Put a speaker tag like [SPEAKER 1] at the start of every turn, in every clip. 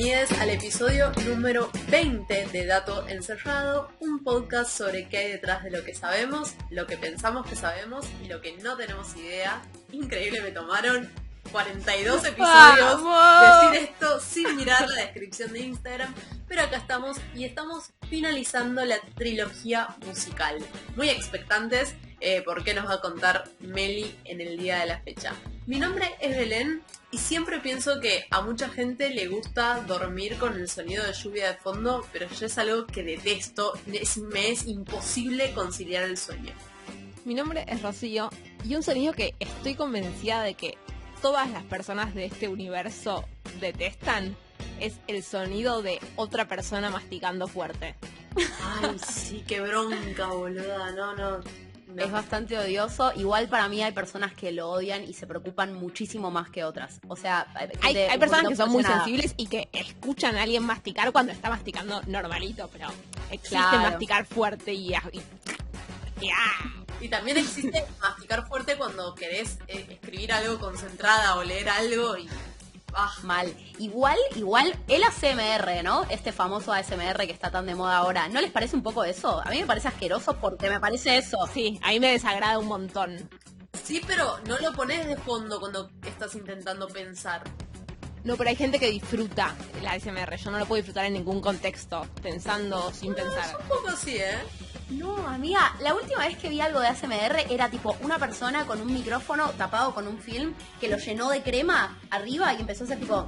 [SPEAKER 1] bienvenidos al episodio número 20 de Dato Encerrado, un podcast sobre qué hay detrás de lo que sabemos, lo que pensamos que sabemos y lo que no tenemos idea. Increíble, me tomaron 42 episodios decir esto sin mirar la descripción de Instagram, pero acá estamos y estamos finalizando la trilogía musical. Muy expectantes por qué nos va a contar Meli en el día de la fecha. Mi nombre es Belén y siempre pienso que a mucha gente le gusta dormir con el sonido de lluvia de fondo, pero yo es algo que detesto, me es imposible conciliar el sueño.
[SPEAKER 2] Mi nombre es Rocío y un sonido que estoy convencida de que todas las personas de este universo detestan es el sonido de otra persona masticando fuerte.
[SPEAKER 1] Ay, sí, qué bronca, boluda, no.
[SPEAKER 3] Es bastante odioso. Igual para mí hay personas que lo odian y se preocupan muchísimo más que otras. O sea,
[SPEAKER 2] hay personas que son muy sensibles y que escuchan a alguien masticar cuando está masticando normalito, pero existe masticar fuerte y
[SPEAKER 1] también existe masticar fuerte cuando querés escribir algo concentrada o leer algo y...
[SPEAKER 3] mal. Igual el ASMR, ¿no? Este famoso ASMR que está tan de moda ahora, ¿no les parece un poco eso? A mí me parece asqueroso porque me parece eso.
[SPEAKER 2] Sí, a mí me desagrada un montón.
[SPEAKER 1] Sí, pero no lo pones de fondo cuando estás intentando pensar.
[SPEAKER 2] No, pero hay gente que disfruta el ASMR. Yo no lo puedo disfrutar en ningún contexto, pensando sin pensar.
[SPEAKER 1] Un poco así, ¿eh?
[SPEAKER 3] No, amiga, la última vez que vi algo de ASMR era tipo una persona con un micrófono tapado con un film que lo llenó de crema arriba y empezó a hacer tipo...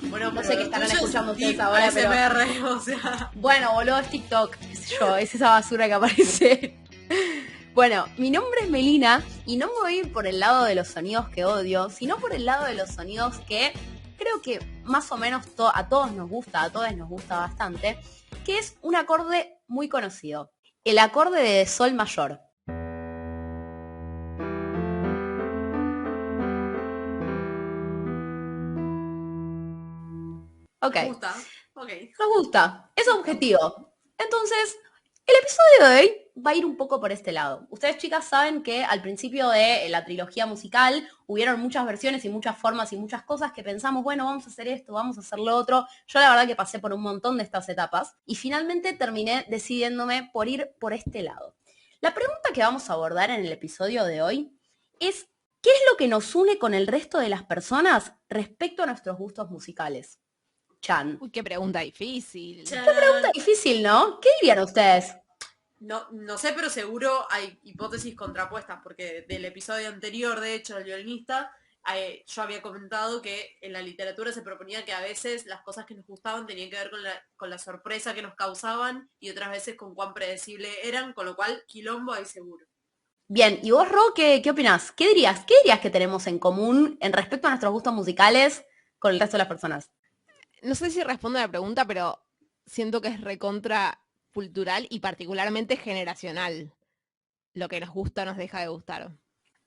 [SPEAKER 1] Bueno,
[SPEAKER 3] no sé qué estarán escuchando ustedes
[SPEAKER 1] ahora,
[SPEAKER 3] ASMR,
[SPEAKER 1] pero... o sea...
[SPEAKER 3] Bueno, boludo, es TikTok, qué sé yo, es esa basura que aparece. Bueno, mi nombre es Melina y no me voy a ir por el lado de los sonidos que odio, sino por el lado de los sonidos que creo que más o menos a todos nos gusta, a todos nos gusta bastante, que es un acorde muy conocido. El acorde de sol mayor. Ok.
[SPEAKER 1] Nos gusta. Okay.
[SPEAKER 3] Nos gusta. Es objetivo. Entonces, el episodio de hoy va a ir un poco por este lado. Ustedes, chicas, saben que al principio de la trilogía musical hubieron muchas versiones y muchas formas y muchas cosas que pensamos, bueno, vamos a hacer esto, vamos a hacer lo otro. Yo la verdad que pasé por un montón de estas etapas y finalmente terminé decidiéndome por ir por este lado. La pregunta que vamos a abordar en el episodio de hoy es ¿qué es lo que nos une con el resto de las personas respecto a nuestros gustos musicales? Chan.
[SPEAKER 2] Uy, qué pregunta difícil.
[SPEAKER 3] Qué pregunta difícil, ¿no? ¿Qué dirían ustedes?
[SPEAKER 1] No sé, pero seguro hay hipótesis contrapuestas, porque del episodio anterior, de hecho, el violinista, yo había comentado que en la literatura se proponía que a veces las cosas que nos gustaban tenían que ver con la sorpresa que nos causaban y otras veces con cuán predecible eran, con lo cual quilombo hay seguro.
[SPEAKER 3] Bien, ¿y vos, Ro, qué opinás? ¿Qué dirías que tenemos en común en respecto a nuestros gustos musicales con el resto de las personas?
[SPEAKER 2] No sé si respondo a la pregunta, pero siento que es recontra cultural y particularmente generacional. Lo que nos gusta nos deja de gustar.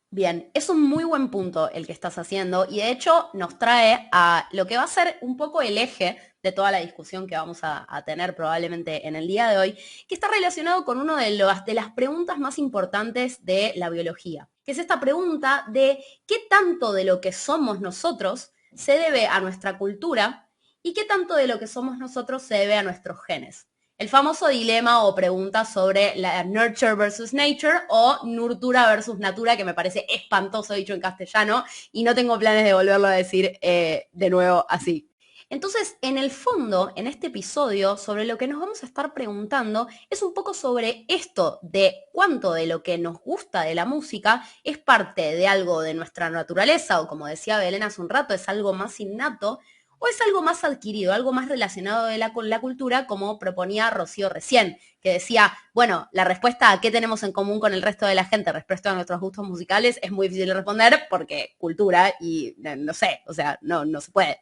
[SPEAKER 3] Bien, es un muy buen punto el que estás haciendo y de hecho nos trae a lo que va a ser un poco el eje de toda la discusión que vamos a tener probablemente en el día de hoy, que está relacionado con una de las preguntas más importantes de la biología, que es esta pregunta de qué tanto de lo que somos nosotros se debe a nuestra cultura y qué tanto de lo que somos nosotros se debe a nuestros genes. El famoso dilema o pregunta sobre la nurture versus nature o nurtura versus natura, que me parece espantoso dicho en castellano y no tengo planes de volverlo a decir de nuevo así. Entonces, en el fondo, en este episodio, sobre lo que nos vamos a estar preguntando es un poco sobre esto de cuánto de lo que nos gusta de la música es parte de algo de nuestra naturaleza o, como decía Belén hace un rato, es algo más innato, o es algo más adquirido, algo más relacionado con la cultura, como proponía Rocío recién, que decía, bueno, la respuesta a qué tenemos en común con el resto de la gente respecto a nuestros gustos musicales es muy difícil de responder porque cultura y no sé, o sea, no se puede.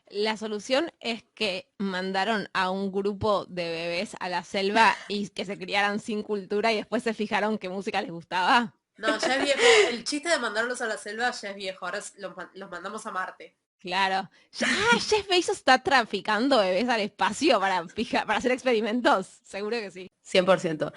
[SPEAKER 2] La solución es que mandaron a un grupo de bebés a la selva y que se criaran sin cultura y después se fijaron qué música les gustaba.
[SPEAKER 1] No, ya es viejo. El chiste de mandarlos a la selva ya es viejo. Ahora los mandamos a Marte.
[SPEAKER 2] Claro. Jeff Bezos está traficando bebés al espacio para hacer experimentos. Seguro que sí.
[SPEAKER 3] 100%.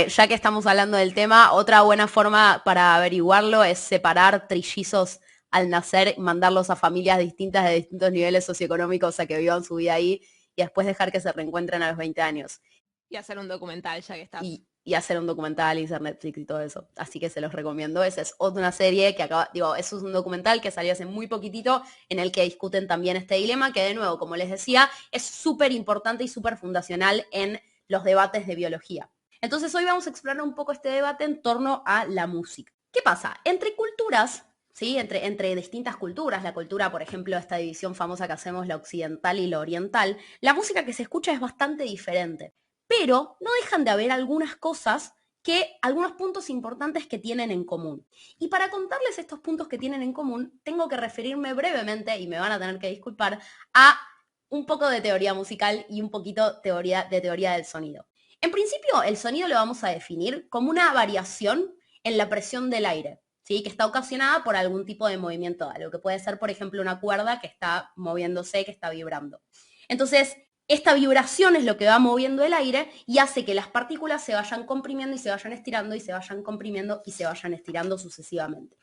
[SPEAKER 3] Ya que estamos hablando del tema, otra buena forma para averiguarlo es separar trillizos al nacer, mandarlos a familias distintas de distintos niveles socioeconómicos a que vivan su vida ahí y después dejar que se reencuentren a los 20 años.
[SPEAKER 2] Y hacer un documental ya que estás.
[SPEAKER 3] Y hacer un documental y hacer Netflix y todo eso. Así que se los recomiendo. Esa es otra serie que eso es un documental que salió hace muy poquitito en el que discuten también este dilema que de nuevo, como les decía, es súper importante y súper fundacional en los debates de biología. Entonces hoy vamos a explorar un poco este debate en torno a la música. ¿Qué pasa? Entre culturas, ¿sí? Entre distintas culturas, la cultura, por ejemplo, esta división famosa que hacemos, la occidental y la oriental, la música que se escucha es bastante diferente. Pero no dejan de haber algunas cosas algunos puntos importantes que tienen en común. Y para contarles estos puntos que tienen en común, tengo que referirme brevemente, y me van a tener que disculpar, a un poco de teoría musical y un poquito de teoría del sonido. En principio, el sonido lo vamos a definir como una variación en la presión del aire, ¿sí? Que está ocasionada por algún tipo de movimiento, algo que puede ser, por ejemplo, una cuerda que está moviéndose, que está vibrando. Entonces, esta vibración es lo que va moviendo el aire y hace que las partículas se vayan comprimiendo y se vayan estirando y se vayan comprimiendo y se vayan estirando sucesivamente.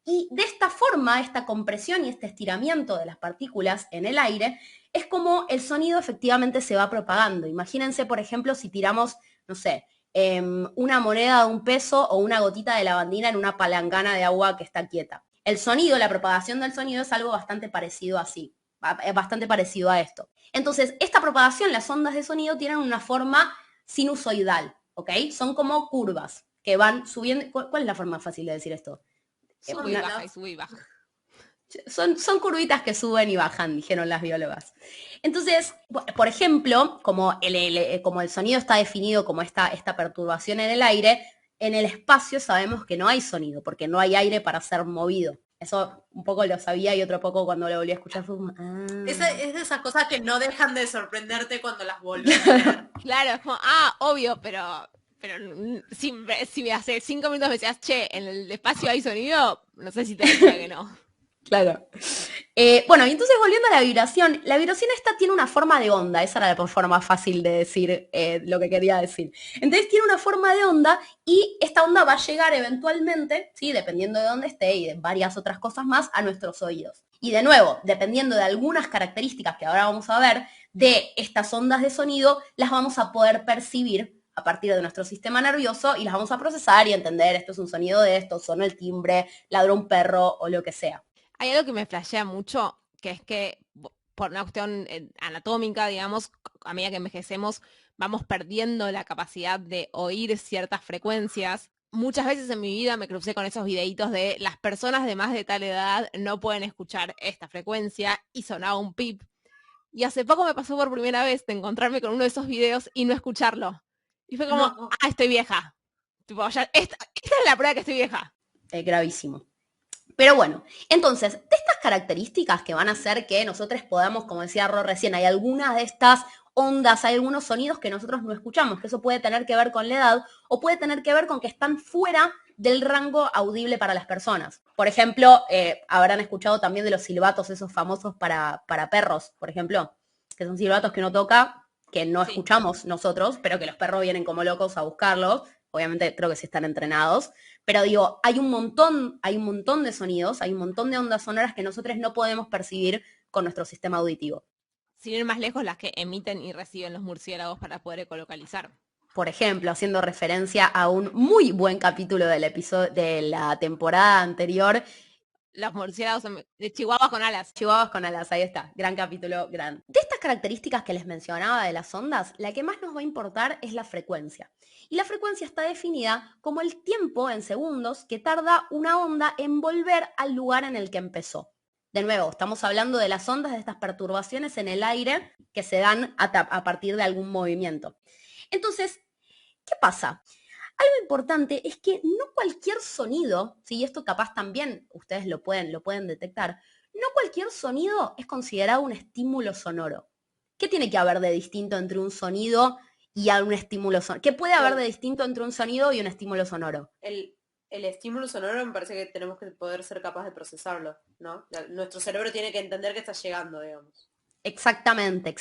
[SPEAKER 3] Y de esta forma, esta compresión y este estiramiento de las partículas en el aire es como el sonido efectivamente se va propagando. Imagínense, por ejemplo, si tiramos, no sé, una moneda de $1 o una gotita de lavandina en una palangana de agua que está quieta. El sonido, la propagación del sonido es algo bastante parecido así. Bastante parecido a esto. Entonces, esta propagación, las ondas de sonido tienen una forma sinusoidal, ¿ok? Son como curvas que van subiendo. ¿Cuál es la forma fácil de decir esto?
[SPEAKER 2] Sube y baja y sube y baja.
[SPEAKER 3] Son curvitas que suben y bajan, dijeron las biólogas. Entonces, por ejemplo, como el sonido está definido como esta perturbación en el espacio sabemos que no hay sonido, porque no hay aire para ser movido. Eso un poco lo sabía y otro poco cuando lo volví a escuchar fue como,
[SPEAKER 1] Es de esas cosas que no dejan de sorprenderte cuando las volvés a ver.
[SPEAKER 2] Claro, es como, obvio, pero si hace 5 minutos me decías, che, en el espacio hay sonido, no sé si te diría que no.
[SPEAKER 3] Claro. Bueno, y entonces volviendo a la vibración esta tiene una forma de onda, esa era la forma fácil de decir lo que quería decir. Entonces tiene una forma de onda y esta onda va a llegar eventualmente, ¿sí? Dependiendo de dónde esté y de varias otras cosas más, a nuestros oídos. Y de nuevo, dependiendo de algunas características que ahora vamos a ver de estas ondas de sonido, las vamos a poder percibir a partir de nuestro sistema nervioso y las vamos a procesar y entender, esto es un sonido de esto, sonó el timbre, ladró un perro o lo que sea.
[SPEAKER 2] Hay algo que me flashea mucho, que es que por una cuestión anatómica, digamos, a medida que envejecemos, vamos perdiendo la capacidad de oír ciertas frecuencias. Muchas veces en mi vida me crucé con esos videitos de las personas de más de tal edad no pueden escuchar esta frecuencia y sonaba un pip. Y hace poco me pasó por primera vez de encontrarme con uno de esos videos y no escucharlo. Y fue como,
[SPEAKER 1] No.
[SPEAKER 2] estoy vieja. Tipo, esta es la prueba que estoy vieja.
[SPEAKER 3] Gravísimo. Pero bueno, entonces, de estas características que van a hacer que nosotros podamos, como decía Ro recién, hay algunas de estas ondas, hay algunos sonidos que nosotros no escuchamos, que eso puede tener que ver con la edad o puede tener que ver con que están fuera del rango audible para las personas. Por ejemplo, habrán escuchado también de los silbatos esos famosos para perros, por ejemplo, que son silbatos que uno toca, que no escuchamos nosotros, pero que los perros vienen como locos a buscarlos. Obviamente creo que sí están entrenados, pero digo, hay un montón de sonidos, hay un montón de ondas sonoras que nosotros no podemos percibir con nuestro sistema auditivo.
[SPEAKER 2] Sin ir más lejos, las que emiten y reciben los murciélagos para poder ecolocalizar.
[SPEAKER 3] Por ejemplo, haciendo referencia a un muy buen capítulo del episodio de la temporada anterior.
[SPEAKER 2] Los murciélagos de chihuahuas con alas.
[SPEAKER 3] Chihuahuas con alas, ahí está. Gran capítulo, gran. De estas características que les mencionaba de las ondas, la que más nos va a importar es la frecuencia. Y la frecuencia está definida como el tiempo en segundos que tarda una onda en volver al lugar en el que empezó. De nuevo, estamos hablando de las ondas, de estas perturbaciones en el aire que se dan a partir de algún movimiento. Entonces, ¿qué pasa? Algo importante es que no cualquier sonido, ¿sí? Esto capaz también ustedes lo pueden detectar, no cualquier sonido es considerado un estímulo sonoro. ¿Qué tiene que haber de distinto entre un sonido y un estímulo sonoro? ¿Qué puede haber de distinto entre un sonido y un estímulo sonoro?
[SPEAKER 1] El estímulo sonoro me parece que tenemos que poder ser capaz de procesarlo, ¿no? Nuestro cerebro tiene que entender que está llegando, digamos.
[SPEAKER 3] Exactamente.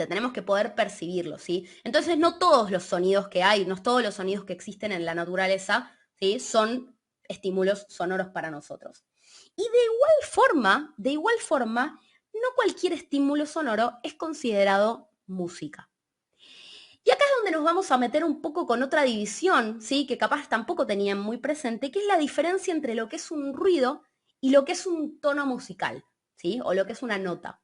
[SPEAKER 3] Tenemos que poder percibirlo, ¿sí? Entonces no todos los sonidos que hay, no todos los sonidos que existen en la naturaleza, ¿sí? Son estímulos sonoros para nosotros. Y de igual forma, no cualquier estímulo sonoro es considerado música. Y acá es donde nos vamos a meter un poco con otra división, ¿sí? Que capaz tampoco tenían muy presente, que es la diferencia entre lo que es un ruido y lo que es un tono musical, ¿sí? O lo que es una nota.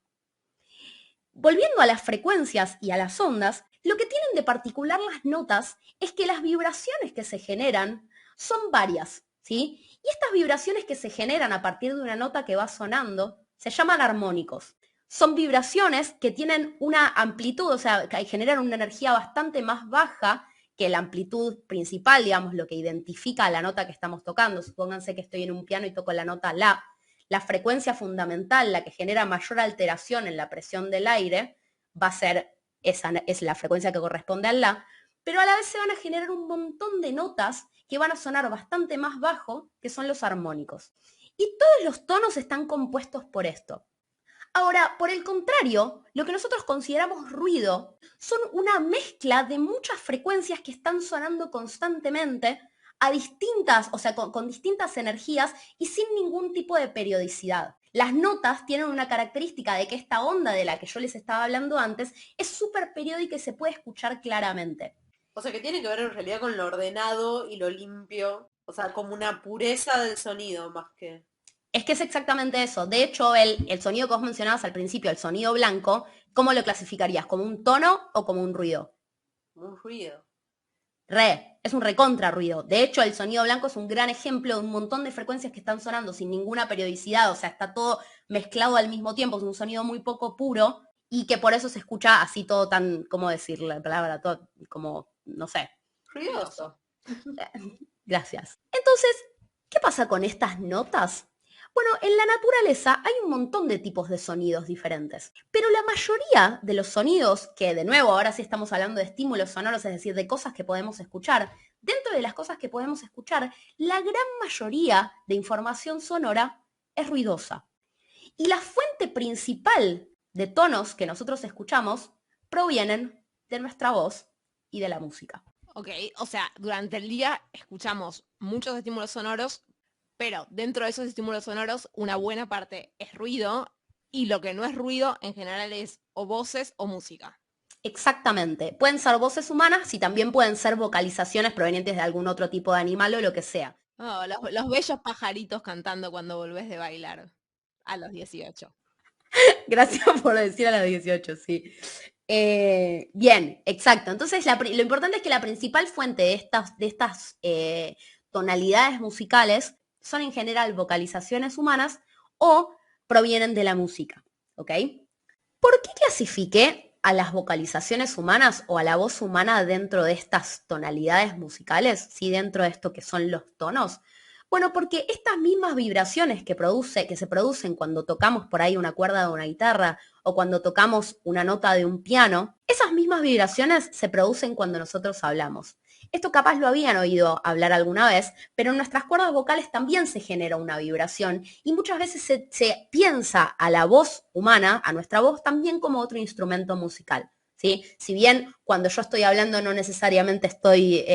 [SPEAKER 3] Volviendo a las frecuencias y a las ondas, lo que tienen de particular las notas es que las vibraciones que se generan son varias, ¿sí? Y estas vibraciones que se generan a partir de una nota que va sonando se llaman armónicos. Son vibraciones que tienen una amplitud, o sea, que generan una energía bastante más baja que la amplitud principal, digamos, lo que identifica a la nota que estamos tocando. Supónganse que estoy en un piano y toco la nota la. La frecuencia fundamental, la que genera mayor alteración en la presión del aire, va a ser es la frecuencia que corresponde al la, pero a la vez se van a generar un montón de notas que van a sonar bastante más bajo, que son los armónicos. Y todos los tonos están compuestos por esto. Ahora, por el contrario, lo que nosotros consideramos ruido son una mezcla de muchas frecuencias que están sonando constantemente a distintas, o sea, con distintas energías y sin ningún tipo de periodicidad. Las notas tienen una característica de que esta onda de la que yo les estaba hablando antes es súper periódica y se puede escuchar claramente.
[SPEAKER 1] O sea, que tiene que ver en realidad con lo ordenado y lo limpio. O sea, como una pureza del sonido más que...
[SPEAKER 3] Es que es exactamente eso. De hecho, el sonido que vos mencionabas al principio, el sonido blanco, ¿cómo lo clasificarías? ¿Como un tono o como un ruido?
[SPEAKER 1] Un ruido.
[SPEAKER 3] Es un recontra ruido. De hecho, el sonido blanco es un gran ejemplo de un montón de frecuencias que están sonando sin ninguna periodicidad, o sea, está todo mezclado al mismo tiempo, es un sonido muy poco puro y que por eso se escucha así todo tan, ¿cómo decir la palabra? Todo como, no sé.
[SPEAKER 1] Ruidoso.
[SPEAKER 3] Gracias. Entonces, ¿qué pasa con estas notas? Bueno, en la naturaleza hay un montón de tipos de sonidos diferentes, pero la mayoría de los sonidos, que de nuevo ahora sí estamos hablando de estímulos sonoros, es decir, de cosas que podemos escuchar, dentro de las cosas que podemos escuchar, la gran mayoría de información sonora es ruidosa. Y la fuente principal de tonos que nosotros escuchamos provienen de nuestra voz y de la música.
[SPEAKER 2] Ok, o sea, durante el día escuchamos muchos estímulos sonoros, pero dentro de esos estímulos sonoros una buena parte es ruido y lo que no es ruido en general es o voces o música.
[SPEAKER 3] Exactamente. Pueden ser voces humanas y también pueden ser vocalizaciones provenientes de algún otro tipo de animal o lo que sea.
[SPEAKER 2] Oh, los bellos pajaritos cantando cuando volvés de bailar a los 18.
[SPEAKER 3] Gracias por decir a las 18, sí. Bien, exacto. Entonces, lo importante es que la principal fuente de estas tonalidades musicales son en general vocalizaciones humanas o provienen de la música, ¿ok? ¿Por qué clasifiqué a las vocalizaciones humanas o a la voz humana dentro de estas tonalidades musicales? ¿Sí? Dentro de esto que son los tonos. Bueno, porque estas mismas vibraciones que se producen cuando tocamos por ahí una cuerda de una guitarra o cuando tocamos una nota de un piano, esas mismas vibraciones se producen cuando nosotros hablamos. Esto capaz lo habían oído hablar alguna vez, pero en nuestras cuerdas vocales también se genera una vibración y muchas veces se piensa a la voz humana, a nuestra voz, también como otro instrumento musical. ¿Sí? Si bien cuando yo estoy hablando no necesariamente estoy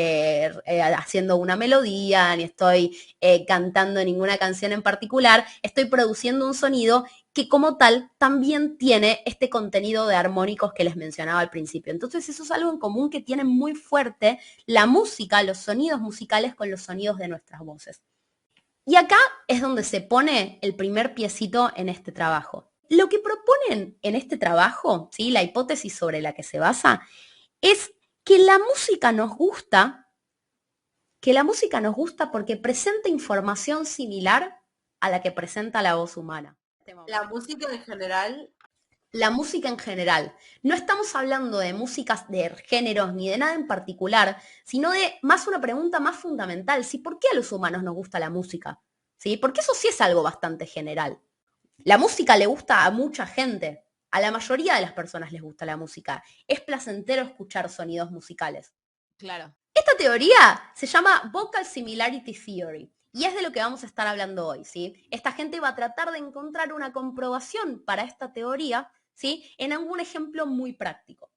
[SPEAKER 3] haciendo una melodía, ni estoy cantando ninguna canción en particular, estoy produciendo un sonido que como tal también tiene este contenido de armónicos que les mencionaba al principio. Entonces eso es algo en común que tiene muy fuerte la música, los sonidos musicales con los sonidos de nuestras voces. Y acá es donde se pone el primer piecito en este trabajo. Lo que proponen en este trabajo, ¿sí? La hipótesis sobre la que se basa, es que la música nos gusta porque presenta información similar a la que presenta la voz humana.
[SPEAKER 1] La música en general.
[SPEAKER 3] La música en general. No estamos hablando de músicas de géneros ni de nada en particular, sino de más una pregunta más fundamental, ¿sí? ¿Por qué a los humanos nos gusta la música? ¿Sí? Porque eso sí es algo bastante general. La música le gusta a mucha gente. A la mayoría de las personas les gusta la música. Es placentero escuchar sonidos musicales.
[SPEAKER 2] Claro.
[SPEAKER 3] Esta teoría se llama Vocal Similarity Theory y es de lo que vamos a estar hablando hoy, ¿sí? Esta gente va a tratar de encontrar una comprobación para esta teoría, ¿sí? En algún ejemplo muy práctico.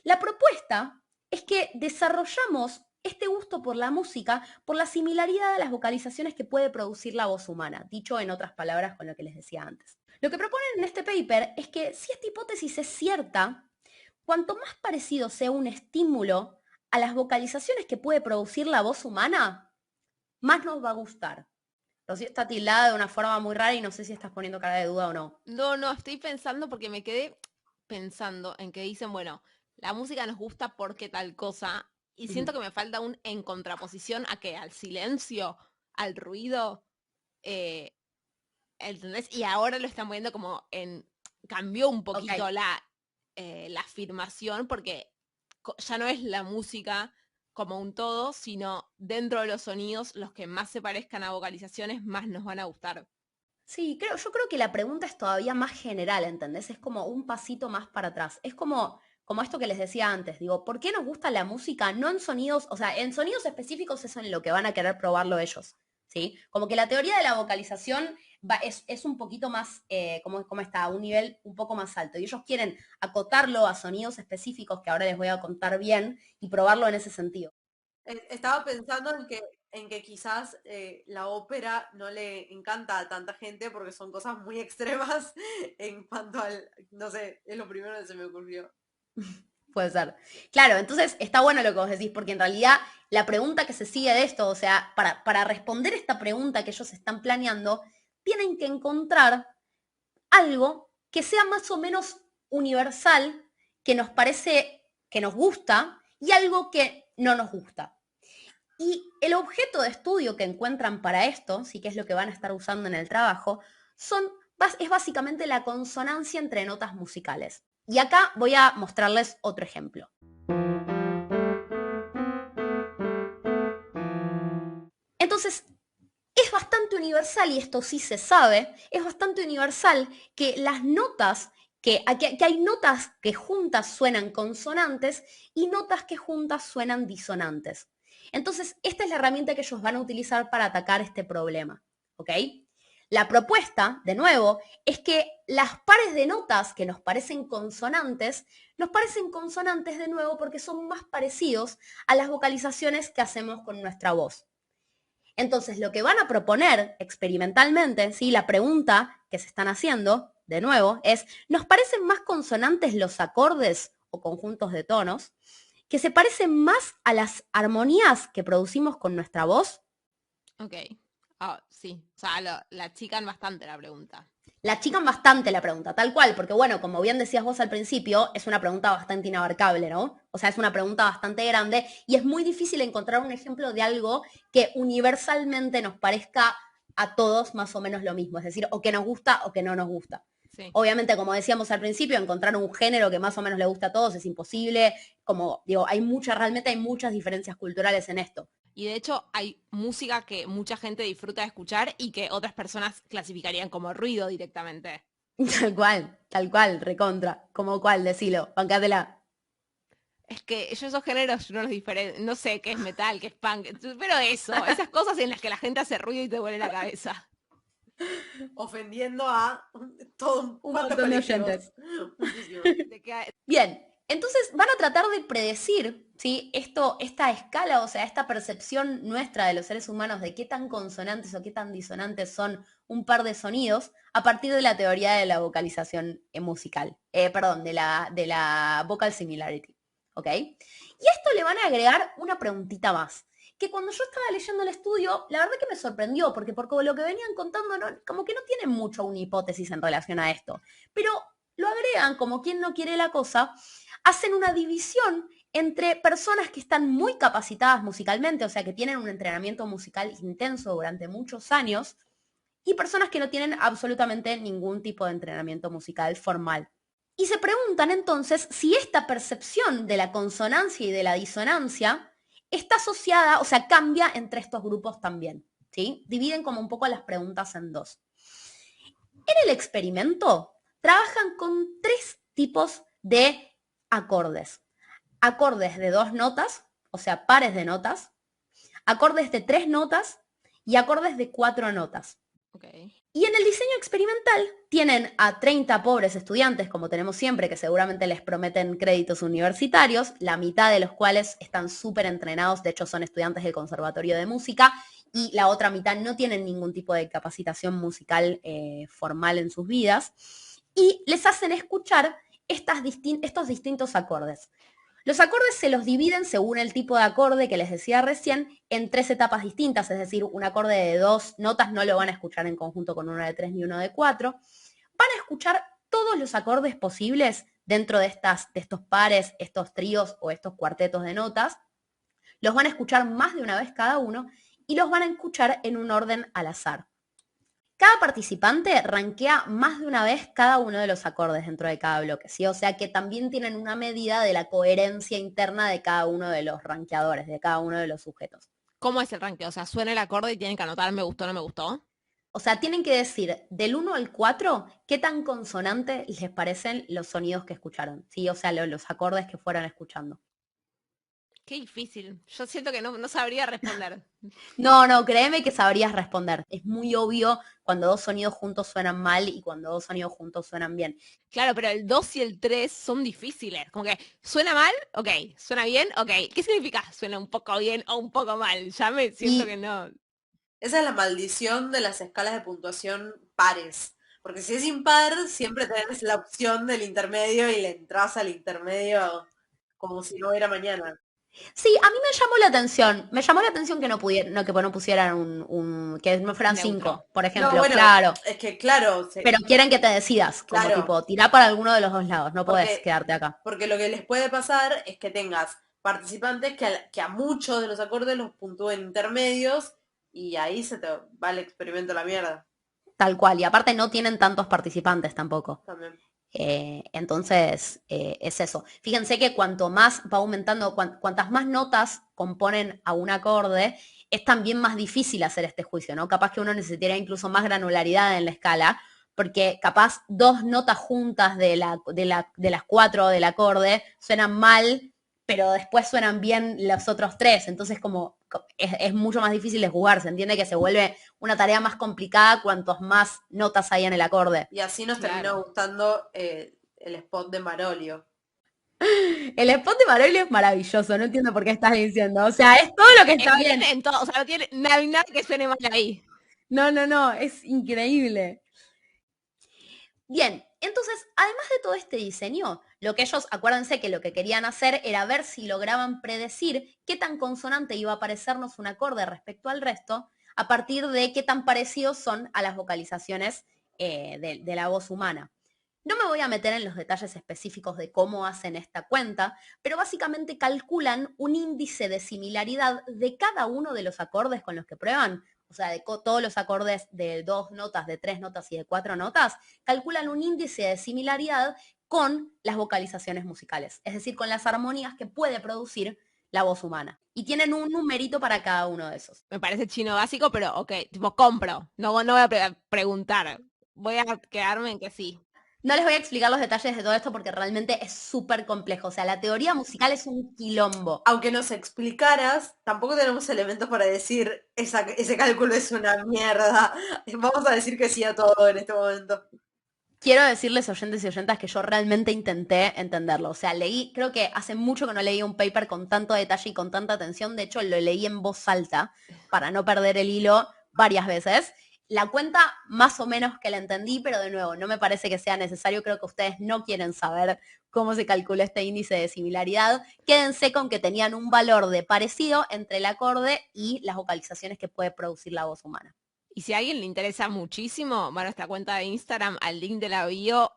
[SPEAKER 3] La propuesta es que desarrollamos este gusto por la música por la similaridad a las vocalizaciones que puede producir la voz humana, dicho en otras palabras con lo que les decía antes. Lo que proponen en este paper es que si esta hipótesis es cierta, cuanto más parecido sea un estímulo a las vocalizaciones que puede producir la voz humana, más nos va a gustar. Rocío está tildada de una forma muy rara y no sé si estás poniendo cara de duda o no.
[SPEAKER 2] No, estoy pensando porque me quedé pensando en que dicen, bueno, la música nos gusta porque tal cosa, y siento que me falta un en contraposición a que al silencio, al ruido, eh, ¿entendés? Y ahora lo están poniendo como en, cambió un poquito
[SPEAKER 3] Ok.
[SPEAKER 2] la afirmación porque ya no es la música como un todo, sino dentro de los sonidos, los que más se parezcan a vocalizaciones, más nos van a gustar.
[SPEAKER 3] Sí, yo creo que la pregunta es todavía más general, ¿entendés? Es como un pasito más para atrás. Es como esto que les decía antes, digo, ¿por qué nos gusta la música? No en sonidos, o sea, en sonidos específicos es en lo que van a querer probarlo ellos, ¿sí? Como que la teoría de la vocalización es un poquito más, como está, a un nivel un poco más alto. Y ellos quieren acotarlo a sonidos específicos que ahora les voy a contar bien y probarlo en ese sentido.
[SPEAKER 1] Estaba pensando en que quizás la ópera no le encanta a tanta gente porque son cosas muy extremas en cuanto al, no sé, es lo primero que se me ocurrió.
[SPEAKER 3] Puede ser. Claro, entonces está bueno lo que vos decís, porque en realidad la pregunta que se sigue de esto, o sea, para responder esta pregunta que ellos están planeando, tienen que encontrar algo que sea más o menos universal, que nos parece, que nos gusta, y algo que no nos gusta. Y el objeto de estudio que encuentran para esto, sí que es lo que van a estar usando en el trabajo, es básicamente la consonancia entre notas musicales. Y acá voy a mostrarles otro ejemplo. Entonces, es bastante universal, y esto sí se sabe, es bastante universal que las notas, que hay notas que juntas suenan consonantes y notas que juntas suenan disonantes. Entonces, esta es la herramienta que ellos van a utilizar para atacar este problema, ¿ok? La propuesta, de nuevo, es que las pares de notas que nos parecen consonantes de nuevo porque son más parecidos a las vocalizaciones que hacemos con nuestra voz. Entonces, lo que van a proponer experimentalmente, ¿sí? La pregunta que se están haciendo, de nuevo, es, ¿nos parecen más consonantes los acordes o conjuntos de tonos que se parecen más a las armonías que producimos con nuestra voz?
[SPEAKER 2] Ok. Sí. O sea, la achican bastante la pregunta.
[SPEAKER 3] La achican bastante la pregunta, tal cual, porque bueno, como bien decías vos al principio, es una pregunta bastante inabarcable, ¿no? O sea, es una pregunta bastante grande y es muy difícil encontrar un ejemplo de algo que universalmente nos parezca a todos más o menos lo mismo, es decir, o que nos gusta o que no nos gusta.
[SPEAKER 2] Sí.
[SPEAKER 3] Obviamente, como decíamos al principio, encontrar un género que más o menos le gusta a todos es imposible. Como digo, realmente hay muchas diferencias culturales en esto.
[SPEAKER 2] Y de hecho hay música que mucha gente disfruta de escuchar y que otras personas clasificarían como ruido directamente.
[SPEAKER 3] Tal cual, recontra. Como cual, decilo, bancátela.
[SPEAKER 2] Es que yo esos géneros no los diferencio, no sé qué es metal, qué es punk, pero eso, esas cosas en las que la gente hace ruido y te vuelve la cabeza.
[SPEAKER 1] Ofendiendo a todo
[SPEAKER 3] Un
[SPEAKER 1] cuantos
[SPEAKER 3] montón de
[SPEAKER 1] colectivos.
[SPEAKER 3] oyentes.
[SPEAKER 1] Muchísimo.
[SPEAKER 3] Bien, entonces van a tratar de predecir, ¿sí? Esta escala, o sea, esta percepción nuestra de los seres humanos de qué tan consonantes o qué tan disonantes son un par de sonidos a partir de la teoría de la vocalización musical. Perdón, de la vocal similarity. ¿Ok? Y a esto le van a agregar una preguntita más, que cuando yo estaba leyendo el estudio, la verdad que me sorprendió, porque por lo que venían contando, como que no tienen mucho una hipótesis en relación a esto. Pero lo agregan como quien no quiere la cosa, hacen una división entre personas que están muy capacitadas musicalmente, o sea, que tienen un entrenamiento musical intenso durante muchos años, y personas que no tienen absolutamente ningún tipo de entrenamiento musical formal. Y se preguntan entonces si esta percepción de la consonancia y de la disonancia está asociada, o sea, cambia entre estos grupos también, ¿sí? Dividen como un poco las preguntas en dos. En el experimento trabajan con tres tipos de acordes. Acordes de 2 notas, o sea, pares de notas, acordes de 3 notas y acordes de 4 notas.
[SPEAKER 2] Okay.
[SPEAKER 3] Y en el diseño experimental tienen a 30 pobres estudiantes, como tenemos siempre, que seguramente les prometen créditos universitarios, la mitad de los cuales están súper entrenados, de hecho son estudiantes del Conservatorio de Música, y la otra mitad no tienen ningún tipo de capacitación musical formal en sus vidas, y les hacen escuchar estos distintos acordes. Los acordes se los dividen según el tipo de acorde que les decía recién en 3 etapas distintas, es decir, un acorde de 2 notas no lo van a escuchar en conjunto con uno de 3 ni uno de 4. Van a escuchar todos los acordes posibles dentro de estos pares, estos tríos o estos cuartetos de notas. Los van a escuchar más de una vez cada uno y los van a escuchar en un orden al azar. Cada participante rankea más de una vez cada uno de los acordes dentro de cada bloque, ¿sí? O sea que también tienen una medida de la coherencia interna de cada uno de los rankeadores, de cada uno de los sujetos.
[SPEAKER 2] ¿Cómo es el ranking? O sea, suena el acorde y tienen que anotar me gustó, no me gustó.
[SPEAKER 3] O sea, tienen que decir del 1 al 4 qué tan consonante les parecen los sonidos que escucharon, ¿sí? O sea, los acordes que fueron escuchando.
[SPEAKER 2] Qué difícil. Yo siento que no sabría responder.
[SPEAKER 3] No, créeme que sabrías responder. Es muy obvio cuando dos sonidos juntos suenan mal y cuando dos sonidos juntos suenan bien.
[SPEAKER 2] Claro, pero el 2 y el 3 son difíciles. Como que, ¿suena mal? Ok. ¿Suena bien? Ok. ¿Qué significa suena un poco bien o un poco mal? Ya me siento
[SPEAKER 3] Y
[SPEAKER 2] que no.
[SPEAKER 1] Esa es la maldición de las escalas de puntuación pares. Porque si es impar, siempre tenés la opción del intermedio y le entras al intermedio como si no hubiera mañana.
[SPEAKER 3] sí, a mí me llamó la atención que no pudieran, no, que no pusieran que no fueran
[SPEAKER 2] Neutro.
[SPEAKER 3] 5, por
[SPEAKER 1] No,
[SPEAKER 3] ejemplo,
[SPEAKER 1] bueno,
[SPEAKER 3] claro.
[SPEAKER 1] es que claro,
[SPEAKER 3] Pero quieren que te decidas, como
[SPEAKER 1] claro,
[SPEAKER 3] tipo, tirá para alguno de los dos lados, no podés
[SPEAKER 1] porque,
[SPEAKER 3] quedarte acá.
[SPEAKER 1] porque lo que les puede pasar es que tengas participantes que a muchos de los acordes los puntúen intermedios y ahí se te va el experimento a la mierda
[SPEAKER 3] Tal cual, y aparte no tienen tantos participantes tampoco.
[SPEAKER 1] también.
[SPEAKER 3] Entonces, es eso. Fíjense que cuanto más va aumentando, cuantas más notas componen a un acorde, es también más difícil hacer este juicio, ¿no? Capaz que uno necesitaría incluso más granularidad en la escala, porque capaz dos notas juntas de las 4 del acorde suenan mal, pero después suenan bien los otros 3. Entonces, como es mucho más difícil de jugar. Se entiende que se vuelve una tarea más complicada cuantos más notas hay en el acorde.
[SPEAKER 1] Y así nos terminó
[SPEAKER 2] Claro.
[SPEAKER 1] gustando el spot de Marolio.
[SPEAKER 3] El spot de Marolio es maravilloso, no entiendo por qué estás diciendo. O sea, es todo lo que
[SPEAKER 2] Es
[SPEAKER 3] está
[SPEAKER 2] bien
[SPEAKER 3] bien.
[SPEAKER 2] en todo. O sea, no hay nada que suene mal ahí.
[SPEAKER 3] No, es increíble. Bien, entonces, además de todo este diseño, lo que ellos, acuérdense que lo que querían hacer era ver si lograban predecir qué tan consonante iba a parecernos un acorde respecto al resto, a partir de qué tan parecidos son a las vocalizaciones de la voz humana. No me voy a meter en los detalles específicos de cómo hacen esta cuenta, pero básicamente calculan un índice de similaridad de cada uno de los acordes con los que prueban, o sea, de todos los acordes de 2 notas, de 3 notas y de 4 notas, calculan un índice de similaridad con las vocalizaciones musicales, es decir, con las armonías que puede producir la voz humana. Y tienen un numerito para cada uno de esos.
[SPEAKER 2] Me parece chino básico, pero ok, tipo, compro. No voy a preguntar. Voy a quedarme en que sí.
[SPEAKER 3] No les voy a explicar los detalles de todo esto porque realmente es súper complejo. O sea, la teoría musical es un quilombo.
[SPEAKER 1] Aunque nos explicaras, tampoco tenemos elementos para decir ese cálculo es una mierda. Vamos a decir que sí a todo en este momento.
[SPEAKER 3] Quiero decirles, oyentes y oyentas, que yo realmente intenté entenderlo. O sea, creo que hace mucho que no leí un paper con tanto detalle y con tanta atención. De hecho, lo leí en voz alta para no perder el hilo varias veces. La cuenta más o menos que la entendí, pero de nuevo, no me parece que sea necesario. Creo que ustedes no quieren saber cómo se calcula este índice de similaridad. Quédense con que tenían un valor de parecido entre el acorde y las vocalizaciones que puede producir la voz humana.
[SPEAKER 2] Y si a alguien le interesa muchísimo, va a nuestra cuenta de Instagram, al link de la bio,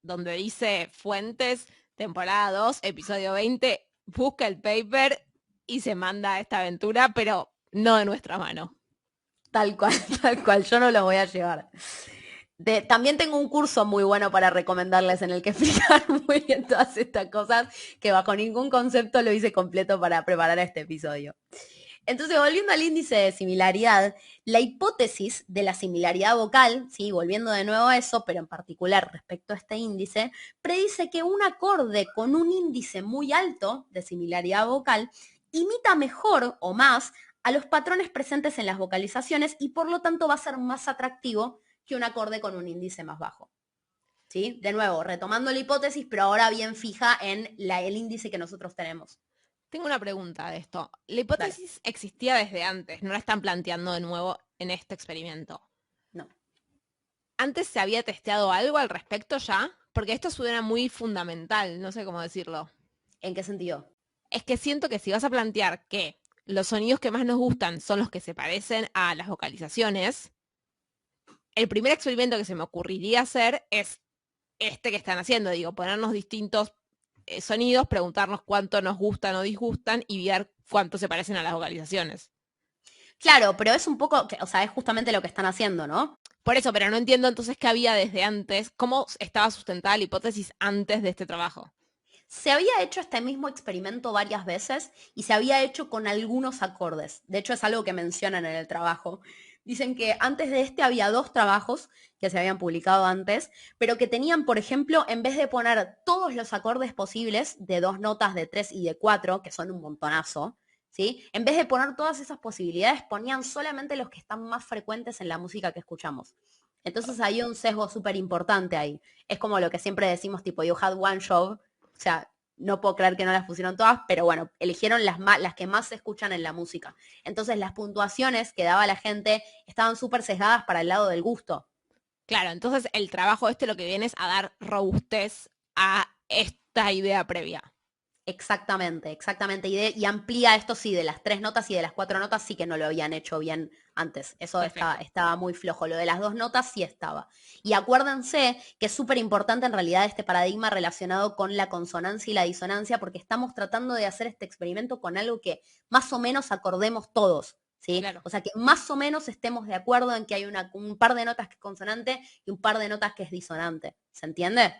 [SPEAKER 2] donde dice Fuentes, temporada 2, episodio 20, busca el paper y se manda a esta aventura, pero no de nuestra mano.
[SPEAKER 3] Tal cual, tal cual, yo no los voy a llevar. También tengo un curso muy bueno para recomendarles en el que explicar muy bien todas estas cosas que bajo ningún concepto lo hice completo para preparar este episodio. Entonces, volviendo al índice de similaridad, la hipótesis de la similaridad vocal, ¿sí? Volviendo de nuevo a eso, pero en particular respecto a este índice, predice que un acorde con un índice muy alto de similaridad vocal imita mejor o más a los patrones presentes en las vocalizaciones y por lo tanto va a ser más atractivo que un acorde con un índice más bajo. ¿Sí? De nuevo, retomando la hipótesis, pero ahora bien fija en el índice que nosotros tenemos.
[SPEAKER 2] Tengo una pregunta de esto. La hipótesis existía desde antes, no la están planteando de nuevo en este experimento.
[SPEAKER 3] No.
[SPEAKER 2] ¿Antes se había testeado algo al respecto ya? Porque esto suena muy fundamental, no sé cómo decirlo.
[SPEAKER 3] ¿En qué sentido?
[SPEAKER 2] Es que siento que si vas a plantear que los sonidos que más nos gustan son los que se parecen a las vocalizaciones, el primer experimento que se me ocurriría hacer es este que están haciendo, digo, ponernos distintos sonidos, preguntarnos cuánto nos gustan o disgustan y ver cuánto se parecen a las vocalizaciones.
[SPEAKER 3] Claro, pero es un poco, o sea, es justamente lo que están haciendo, ¿no?
[SPEAKER 2] Por eso, pero no entiendo entonces qué había desde antes, cómo estaba sustentada la hipótesis antes de este trabajo.
[SPEAKER 3] Se había hecho este mismo experimento varias veces y se había hecho con algunos acordes. De hecho, es algo que mencionan en el trabajo. Dicen que antes de este había 2 trabajos que se habían publicado antes, pero que tenían, por ejemplo, en vez de poner todos los acordes posibles de 2 notas de 3 y de 4, que son un montonazo, ¿sí? En vez de poner todas esas posibilidades, ponían solamente los que están más frecuentes en la música que escuchamos. Entonces hay un sesgo súper importante ahí. Es como lo que siempre decimos, tipo, you had one job. O sea, no puedo creer que no las pusieron todas, pero bueno, eligieron las que más se escuchan en la música. Entonces las puntuaciones que daba la gente estaban súper sesgadas para el lado del gusto.
[SPEAKER 2] Claro, entonces el trabajo lo que viene es a dar robustez a esta idea previa.
[SPEAKER 3] Exactamente, exactamente. Y amplía esto sí, de las 3 notas y de las 4 notas sí que no lo habían hecho bien antes. Eso estaba muy flojo. Lo de las 2 notas sí estaba. Y acuérdense que es súper importante en realidad este paradigma relacionado con la consonancia y la disonancia, porque estamos tratando de hacer este experimento con algo que más o menos acordemos todos. ¿Sí?
[SPEAKER 2] Claro.
[SPEAKER 3] O sea, que más o menos estemos de acuerdo en que hay un par de notas que es consonante y un par de notas que es disonante. ¿Se entiende?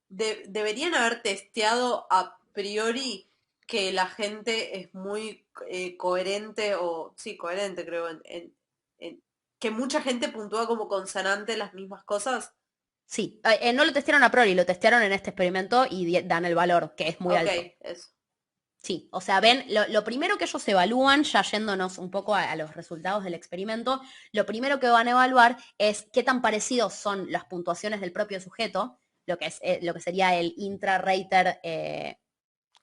[SPEAKER 1] Deberían haber testeado a priori que la gente es muy coherente, o sí, coherente creo, que mucha gente puntúa como consonante las mismas cosas.
[SPEAKER 3] Sí, no lo testearon a priori, lo testearon en este experimento y dan el valor, que es muy alto.
[SPEAKER 1] Eso.
[SPEAKER 3] Sí, o sea, ven, lo primero que ellos evalúan, ya yéndonos un poco a los resultados del experimento, lo primero que van a evaluar es qué tan parecidos son las puntuaciones del propio sujeto, lo que sería el intra-rater.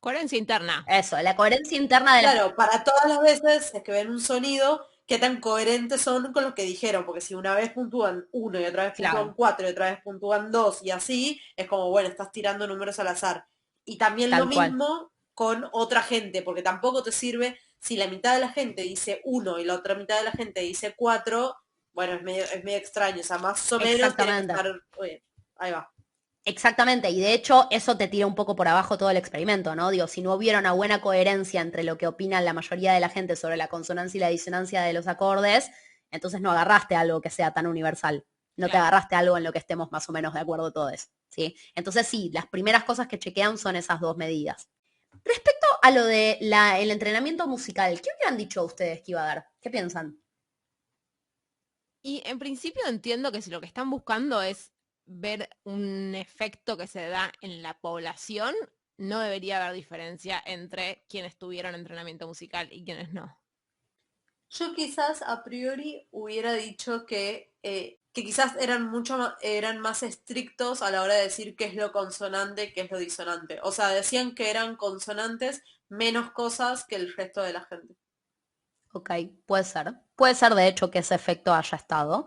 [SPEAKER 2] Coherencia interna.
[SPEAKER 3] Eso, la coherencia interna de
[SPEAKER 1] Claro, para todas las veces es que ven un sonido, qué tan coherentes son con lo que dijeron, porque si una vez puntúan 1 y otra vez puntúan 4 y otra vez puntúan 2 y así, es como, bueno, estás tirando números al azar. Y también
[SPEAKER 3] Tal
[SPEAKER 1] lo mismo con otra gente, porque tampoco te sirve si la mitad de la gente dice 1 y la otra mitad de la gente dice 4, bueno, es medio extraño, o sea, más o menos tiene que estar, ahí va.
[SPEAKER 3] Exactamente, y de hecho eso te tira un poco por abajo todo el experimento, ¿no? Digo, si no hubiera una buena coherencia entre lo que opina la mayoría de la gente sobre la consonancia y la disonancia de los acordes, entonces no agarraste algo que sea tan universal, no te agarraste algo en lo que estemos más o menos de acuerdo todos, ¿sí? Entonces sí, las primeras cosas que chequean son esas 2 medidas. Respecto a lo de el entrenamiento musical, ¿qué hubieran dicho ustedes que iba a dar? ¿Qué piensan?
[SPEAKER 2] Y en principio entiendo que si lo que están buscando es ver un efecto que se da en la población, no debería haber diferencia entre quienes tuvieron entrenamiento musical y quienes no.
[SPEAKER 1] Yo quizás a priori hubiera dicho que quizás eran más estrictos a la hora de decir qué es lo consonante, qué es lo disonante. O sea, decían que eran consonantes menos cosas que el resto de la gente.
[SPEAKER 3] Ok, puede ser. Puede ser de hecho que ese efecto haya estado.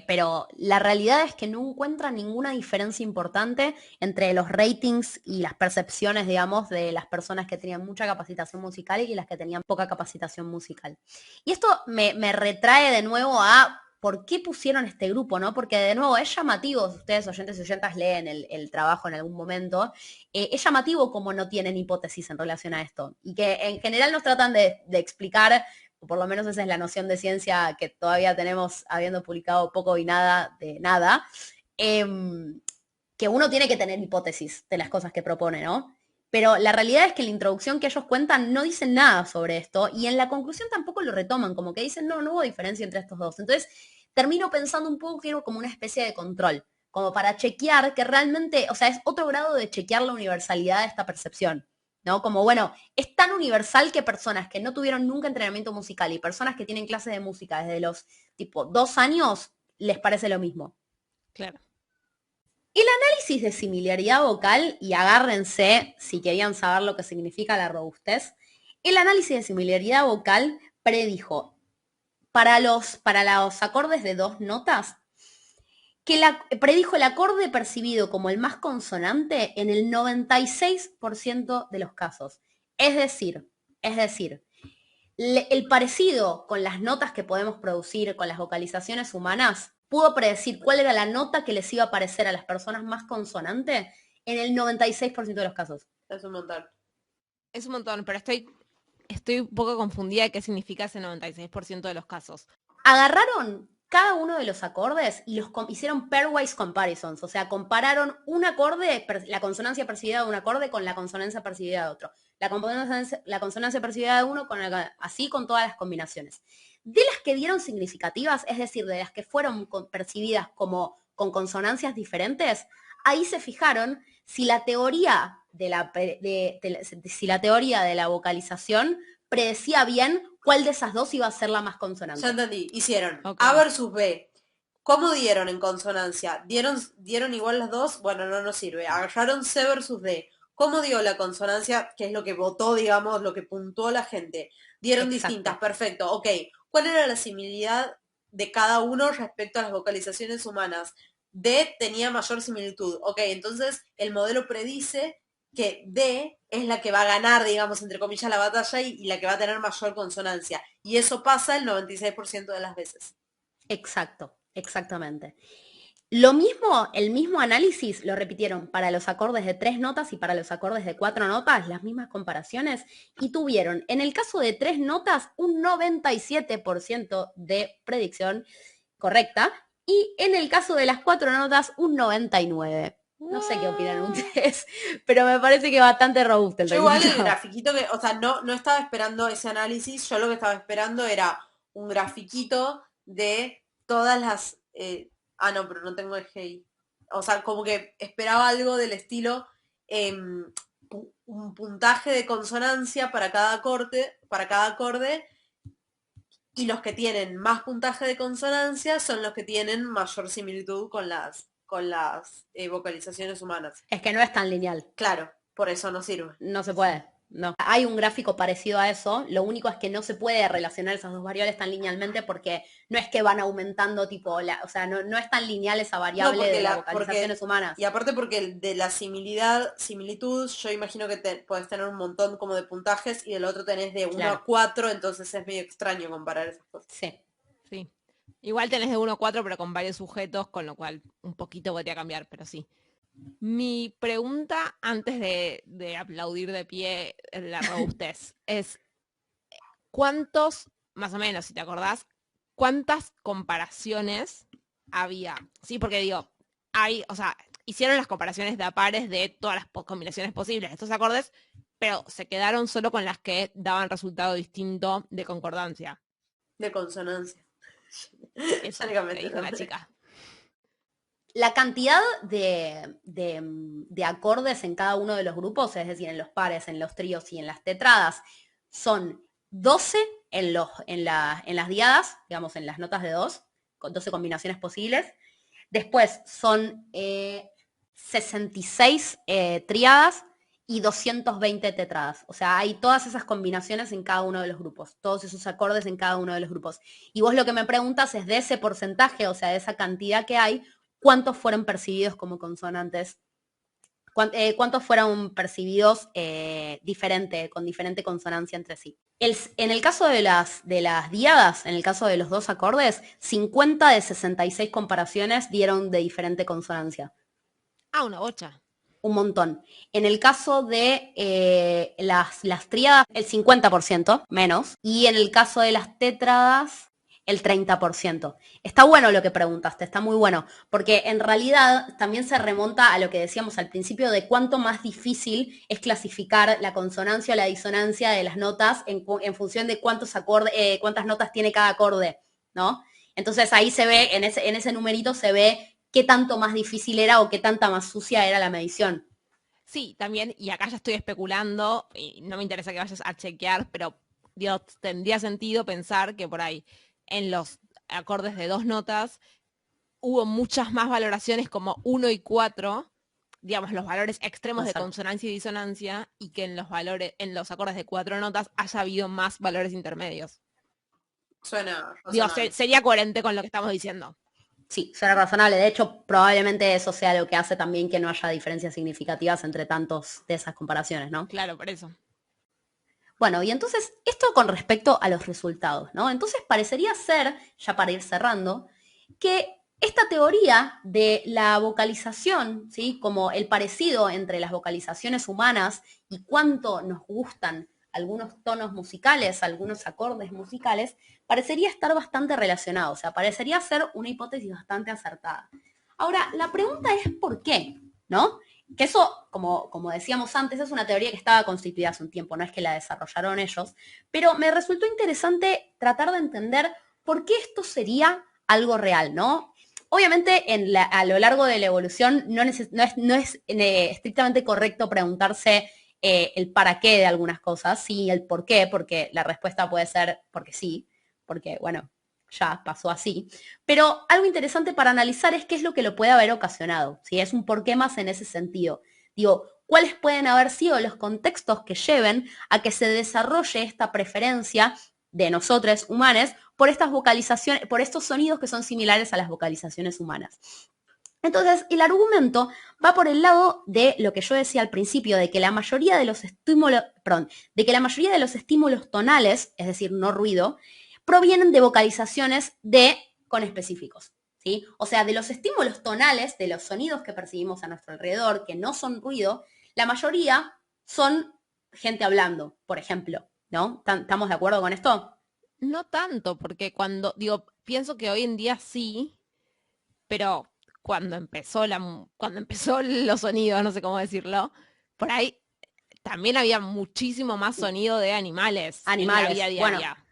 [SPEAKER 3] Pero la realidad es que no encuentran ninguna diferencia importante entre los ratings y las percepciones, digamos, de las personas que tenían mucha capacitación musical y las que tenían poca capacitación musical. Y esto me retrae de nuevo a por qué pusieron este grupo, ¿no? Porque de nuevo es llamativo, si ustedes oyentes y oyentas leen el trabajo en algún momento, es llamativo cómo no tienen hipótesis en relación a esto. Y que en general nos tratan de explicar, o por lo menos esa es la noción de ciencia que todavía tenemos habiendo publicado poco y nada de nada, que uno tiene que tener hipótesis de las cosas que propone, ¿no? Pero la realidad es que en la introducción que ellos cuentan no dicen nada sobre esto y en la conclusión tampoco lo retoman, como que dicen, no hubo diferencia entre estos dos. Entonces termino pensando un poco que era como una especie de control, como para chequear que realmente, o sea, es otro grado de chequear la universalidad de esta percepción. ¿no? Como, bueno, es tan universal que personas que no tuvieron nunca entrenamiento musical y personas que tienen clases de música desde los, tipo, 2 años, les parece lo mismo.
[SPEAKER 2] Claro.
[SPEAKER 3] El análisis de similaridad vocal, y agárrense si querían saber lo que significa la robustez, el análisis de similaridad vocal predijo para los acordes de 2 notas que predijo el acorde percibido como el más consonante en el 96% de los casos. Es decir, el parecido con las notas que podemos producir, con las vocalizaciones humanas, pudo predecir cuál era la nota que les iba a parecer a las personas más consonantes en el 96% de los casos.
[SPEAKER 1] Es un montón.
[SPEAKER 2] Es un montón, pero estoy un poco confundida de qué significa ese 96% de los casos.
[SPEAKER 3] Agarraron cada uno de los acordes y hicieron pairwise comparisons, o sea, compararon un acorde, la consonancia percibida de un acorde con la consonancia percibida de otro. La consonancia percibida de uno así con todas las combinaciones. De las que dieron significativas, es decir, de las que fueron percibidas como con consonancias diferentes, ahí se fijaron si la teoría de la vocalización predecía bien cuál de esas dos iba a ser la más consonante.
[SPEAKER 1] Ya entendí. Hicieron A versus B. ¿Cómo dieron en consonancia? ¿Dieron igual las dos? Bueno, no nos sirve. Agarraron C versus D. ¿Cómo dio la consonancia? Que es lo que votó, digamos, lo que puntuó la gente. Dieron
[SPEAKER 3] Exacto.
[SPEAKER 1] distintas, perfecto. Ok. ¿Cuál era la similitud de cada uno respecto a las vocalizaciones humanas? D tenía mayor similitud. Ok, entonces el modelo predice que D es la que va a ganar, digamos, entre comillas, la batalla y la que va a tener mayor consonancia. Y eso pasa el 96% de las veces.
[SPEAKER 3] Exacto, exactamente. Lo mismo, el mismo análisis lo repitieron para los acordes de 3 notas y para los acordes de 4 notas, las mismas comparaciones, y tuvieron, en el caso de 3 notas, un 97% de predicción correcta, y en el caso de las 4 notas, un 99%. No sé qué opinan ustedes, pero me parece que bastante robusto el
[SPEAKER 1] Yo igual
[SPEAKER 3] resultado.
[SPEAKER 1] el grafiquito que, o sea, no estaba esperando ese análisis, yo lo que estaba esperando era un grafiquito de todas las... no, pero no tengo el GI. O sea, como que esperaba algo del estilo, un puntaje de consonancia para cada acorde, y los que tienen más puntaje de consonancia son los que tienen mayor similitud con las vocalizaciones humanas.
[SPEAKER 3] Es que no es tan lineal.
[SPEAKER 1] Claro, por eso no sirve.
[SPEAKER 3] No se puede, no. Hay un gráfico parecido a eso, lo único es que no se puede relacionar esas dos variables tan linealmente porque no es que van aumentando tipo, o sea, no es tan lineal esa variable de las vocalizaciones humanas.
[SPEAKER 1] Y aparte porque de la similitud, yo imagino que puedes tener un montón como de puntajes y del otro tenés de 1 a 4, entonces es medio extraño comparar esas cosas.
[SPEAKER 3] Sí.
[SPEAKER 2] Sí. Igual tenés de 1 a 4, pero con varios sujetos, con lo cual un poquito podría cambiar, pero sí. Mi pregunta, antes de aplaudir de pie la robustez, es ¿cuántos, más o menos, si te acordás, cuántas comparaciones había? Sí, porque digo, hicieron las comparaciones de a pares de todas las combinaciones posibles de estos acordes, pero se quedaron solo con las que daban resultado distinto de concordancia.
[SPEAKER 1] De consonancia.
[SPEAKER 2] Eso que dijo la chica.
[SPEAKER 3] La cantidad de acordes en cada uno de los grupos, es decir, en los pares, en los tríos y en las tetradas, son 12 en las diadas, digamos, en las notas de 2, con 12 combinaciones posibles. Después son 66 tríadas y 220 tetradas. O sea, hay todas esas combinaciones en cada uno de los grupos, todos esos acordes en cada uno de los grupos. Y vos lo que me preguntas es de ese porcentaje, o sea, de esa cantidad que hay, ¿cuántos fueron percibidos como consonantes? ¿Cuántos fueron percibidos con diferente consonancia entre sí? En el caso de las diadas, en el caso de los 2 acordes, 50 de 66 comparaciones dieron de diferente consonancia.
[SPEAKER 2] Una bocha.
[SPEAKER 3] Un montón. En el caso de las tríadas, el 50% menos. Y en el caso de las tétradas, el 30%. Está bueno lo que preguntaste, está muy bueno, porque en realidad también se remonta a lo que decíamos al principio de cuánto más difícil es clasificar la consonancia o la disonancia de las notas en función de cuántas notas tiene cada acorde, ¿no? Entonces ahí se ve, en ese numerito se ve qué tanto más difícil era o qué tanta más sucia era la medición.
[SPEAKER 2] Sí, también, y acá ya estoy especulando, y no me interesa que vayas a chequear, pero digo, tendría sentido pensar que por ahí en los acordes de 2 notas hubo muchas más valoraciones como 1 y 4, digamos, los valores extremos de
[SPEAKER 3] Exacto.
[SPEAKER 2] consonancia y disonancia, y que en los acordes de 4 notas haya habido más valores intermedios.
[SPEAKER 1] Suena
[SPEAKER 2] Digo,
[SPEAKER 1] razonable.
[SPEAKER 2] sería coherente con lo que estamos diciendo.
[SPEAKER 3] Sí, suena razonable. De hecho, probablemente eso sea lo que hace también que no haya diferencias significativas entre tantos de esas comparaciones, ¿no?
[SPEAKER 2] Claro, por eso.
[SPEAKER 3] Bueno, y entonces, esto con respecto a los resultados, ¿no? Entonces, parecería ser, ya para ir cerrando, que esta teoría de la vocalización, ¿sí? Como el parecido entre las vocalizaciones humanas y cuánto nos gustan algunos tonos musicales, algunos acordes musicales, parecería estar bastante relacionado, o sea, parecería ser una hipótesis bastante acertada. Ahora, la pregunta es ¿por qué? ¿No? Que eso, como decíamos antes, es una teoría que estaba constituida hace un tiempo, no es que la desarrollaron ellos, pero me resultó interesante tratar de entender por qué esto sería algo real, ¿no? Obviamente, a lo largo de la evolución no es estrictamente correcto preguntarse el para qué de algunas cosas, sí, el por qué, porque la respuesta puede ser porque sí, porque, bueno, ya pasó así. Pero algo interesante para analizar es qué es lo que lo puede haber ocasionado, ¿sí? Es un por qué más en ese sentido. Digo, ¿cuáles pueden haber sido los contextos que lleven a que se desarrolle esta preferencia de nosotros humanos por estas vocalizaciones, por estos sonidos que son similares a las vocalizaciones humanas? Entonces, el argumento va por el lado de lo que yo decía al principio, de que la mayoría de los estímulos, perdón, de que la mayoría de los estímulos tonales, es decir, no ruido, provienen de vocalizaciones de conespecíficos, ¿sí? O sea, de los estímulos tonales, de los sonidos que percibimos a nuestro alrededor, que no son ruido, la mayoría son gente hablando, por ejemplo, ¿no? ¿Estamos de acuerdo con esto?
[SPEAKER 2] No tanto, porque pienso que hoy en día sí, pero cuando empezó los sonidos, no sé cómo decirlo, por ahí también había muchísimo más sonido de animales en la vida
[SPEAKER 3] Animales, bueno,
[SPEAKER 2] diaria.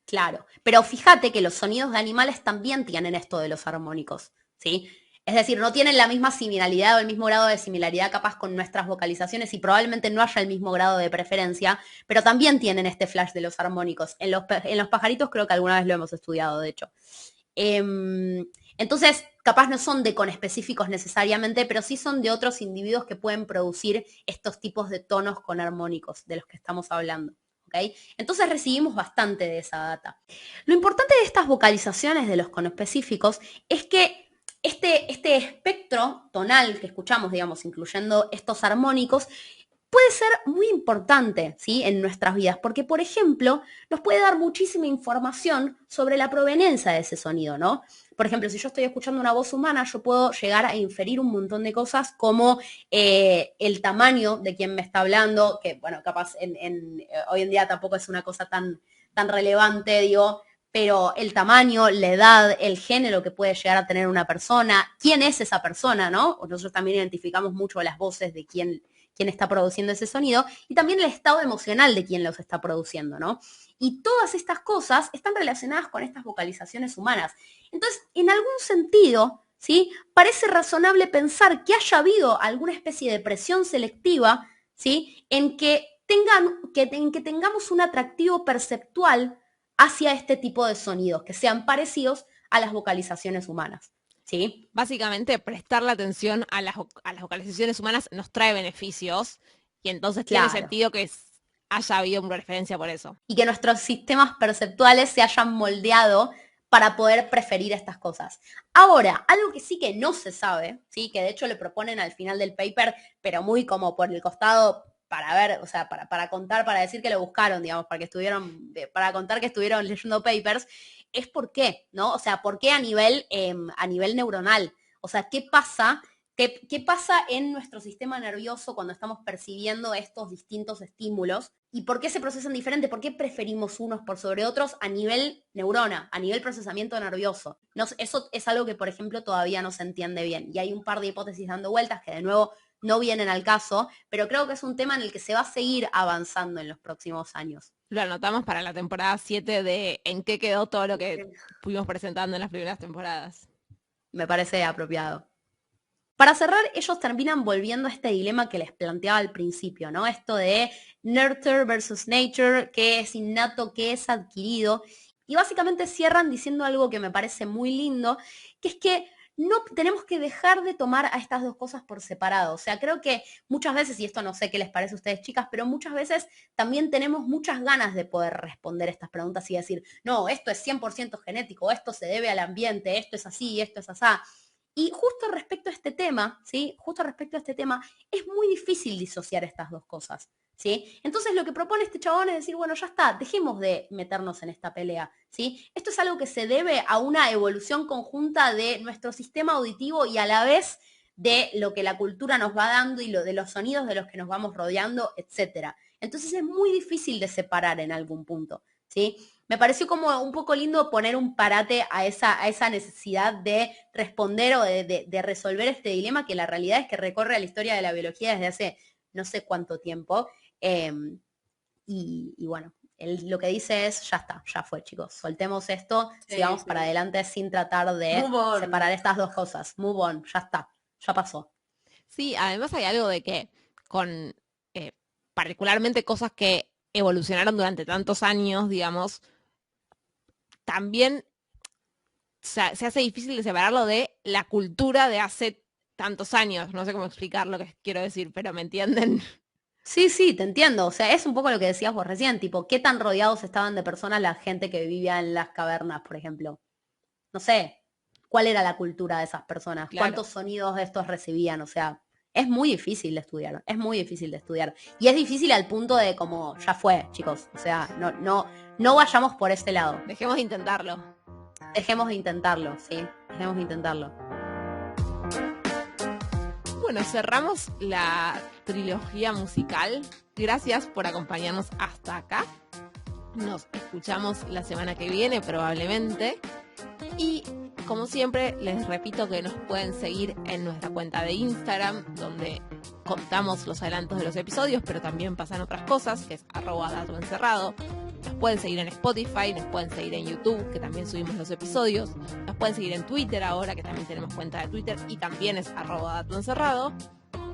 [SPEAKER 3] claro, pero fíjate que los sonidos de animales también tienen esto de los armónicos, ¿sí? Es decir, no tienen la misma similaridad o el mismo grado de similaridad capaz con nuestras vocalizaciones y probablemente no haya el mismo grado de preferencia, pero también tienen este flash de los armónicos. En los pajaritos creo que alguna vez lo hemos estudiado, de hecho. Entonces, capaz no son de conespecíficos necesariamente, pero sí son de otros individuos que pueden producir estos tipos de tonos con armónicos de los que estamos hablando. ¿Okay? Entonces recibimos bastante de esa data. Lo importante de estas vocalizaciones de los conespecíficos es que este espectro tonal que escuchamos, digamos, incluyendo estos armónicos, puede ser muy importante, ¿sí? En nuestras vidas, porque, por ejemplo, nos puede dar muchísima información sobre la proveniencia de ese sonido, ¿no? Por ejemplo, si yo estoy escuchando una voz humana, yo puedo llegar a inferir un montón de cosas como el tamaño de quien me está hablando, que, bueno, capaz hoy en día tampoco es una cosa tan relevante, digo, pero el tamaño, la edad, el género que puede llegar a tener una persona, quién es esa persona, ¿no? Nosotros también identificamos mucho las voces de quién está produciendo ese sonido y también el estado emocional de quien los está produciendo, ¿no? Y todas estas cosas están relacionadas con estas vocalizaciones humanas. Entonces, en algún sentido, ¿sí? Parece razonable pensar que haya habido alguna especie de presión selectiva, ¿sí? En que tengamos un atractivo perceptual hacia este tipo de sonidos, que sean parecidos a las vocalizaciones humanas, ¿sí?
[SPEAKER 2] Básicamente, prestarle atención a a las vocalizaciones humanas nos trae beneficios y entonces tiene
[SPEAKER 3] Claro.
[SPEAKER 2] sentido que haya habido una referencia por eso.
[SPEAKER 3] Y que nuestros sistemas perceptuales se hayan moldeado para poder preferir estas cosas. Ahora, algo que sí que no se sabe, ¿sí? Que de hecho le proponen al final del paper, pero muy como por el costado para ver, o sea, para contar, para decir que lo buscaron, digamos, para contar que estuvieron leyendo papers, es por qué, ¿no? O sea, por qué a nivel neuronal. O sea, ¿qué pasa? ¿Qué pasa en nuestro sistema nervioso cuando estamos percibiendo estos distintos estímulos? ¿Y por qué se procesan diferente? ¿Por qué preferimos unos por sobre otros a nivel neurona, a nivel procesamiento nervioso? Eso es algo que, por ejemplo, todavía no se entiende bien. Y hay un par de hipótesis dando vueltas que, de nuevo, no vienen al caso, pero creo que es un tema en el que se va a seguir avanzando en los próximos años.
[SPEAKER 2] Lo anotamos para la temporada 7 de en qué quedó todo lo que fuimos presentando en las primeras temporadas.
[SPEAKER 3] Me parece apropiado. Para cerrar, ellos terminan volviendo a este dilema que les planteaba al principio, ¿no? Esto de nurture versus nature, qué es innato, qué es adquirido. Y básicamente cierran diciendo algo que me parece muy lindo, que es que no tenemos que dejar de tomar a estas dos cosas por separado. O sea, creo que muchas veces, y esto no sé qué les parece a ustedes chicas, pero muchas veces también tenemos muchas ganas de poder responder estas preguntas y decir, no, esto es 100% genético, esto se debe al ambiente, esto es así, esto es así. Y justo respecto a este tema, ¿sí? Justo respecto a este tema, es muy difícil disociar estas dos cosas, ¿sí? Entonces lo que propone este chabón es decir, bueno, ya está, dejemos de meternos en esta pelea, ¿sí? Esto es algo que se debe a una evolución conjunta de nuestro sistema auditivo y a la vez de lo que la cultura nos va dando y lo de los sonidos de los que nos vamos rodeando, etcétera. Entonces es muy difícil de separar en algún punto, ¿sí? Me pareció como un poco lindo poner un parate a esa necesidad de responder o de resolver este dilema que la realidad es que recorre a la historia de la biología desde hace no sé cuánto tiempo. Y bueno, lo que dice es, ya está, ya fue, chicos. Soltemos esto,
[SPEAKER 1] Sí,
[SPEAKER 3] sigamos
[SPEAKER 1] sí.
[SPEAKER 3] para adelante sin tratar de
[SPEAKER 1] Move on.
[SPEAKER 3] separar estas dos cosas. Move on, ya está, ya pasó.
[SPEAKER 2] Sí, además hay algo de que con particularmente cosas que evolucionaron durante tantos años, digamos, también se hace difícil de separarlo de la cultura de hace tantos años. No sé cómo explicar lo que quiero decir, pero ¿me entienden?
[SPEAKER 3] Sí, sí, te entiendo. O sea, es un poco lo que decías vos recién, tipo, ¿qué tan rodeados estaban de personas la gente que vivía en las cavernas, por ejemplo? No sé, ¿cuál era la cultura de esas personas?
[SPEAKER 2] Claro.
[SPEAKER 3] ¿Cuántos sonidos de estos recibían? O sea, es muy difícil de estudiar, es muy difícil de estudiar. Y es difícil al punto de como, ya fue, chicos. O sea, no vayamos por este lado.
[SPEAKER 2] Dejemos de intentarlo.
[SPEAKER 3] Dejemos de intentarlo, ¿sí? Dejemos de intentarlo.
[SPEAKER 2] Bueno, cerramos la trilogía musical. Gracias por acompañarnos hasta acá. Nos escuchamos la semana que viene probablemente. Y como siempre, les repito que nos pueden seguir en nuestra cuenta de Instagram, donde contamos los adelantos de los episodios, pero también pasan otras cosas, que es @datoencerrado. Nos pueden seguir en Spotify, nos pueden seguir en YouTube, que también subimos los episodios. Nos pueden seguir en Twitter ahora, que también tenemos cuenta de Twitter, y también es @datoencerrado.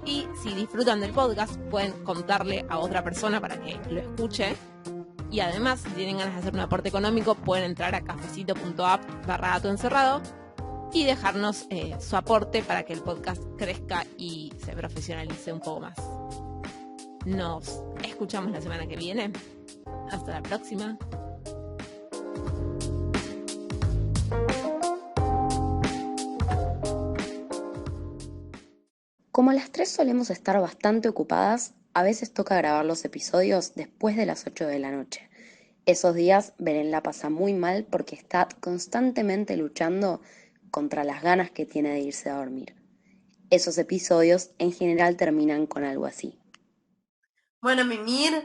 [SPEAKER 2] Y si disfrutan del podcast, pueden contarle a otra persona para que lo escuche. Y además, si tienen ganas de hacer un aporte económico, pueden entrar a cafecito.app/datoencerrado y dejarnos su aporte para que el podcast crezca y se profesionalice un poco más. Nos escuchamos la semana que viene. Hasta la próxima.
[SPEAKER 3] Como las tres solemos estar bastante ocupadas, a veces toca grabar los episodios después de las 8 de la noche. Esos días Belén la pasa muy mal porque está constantemente luchando contra las ganas que tiene de irse a dormir. Esos episodios en general terminan con algo así.
[SPEAKER 1] Bueno, Mimir,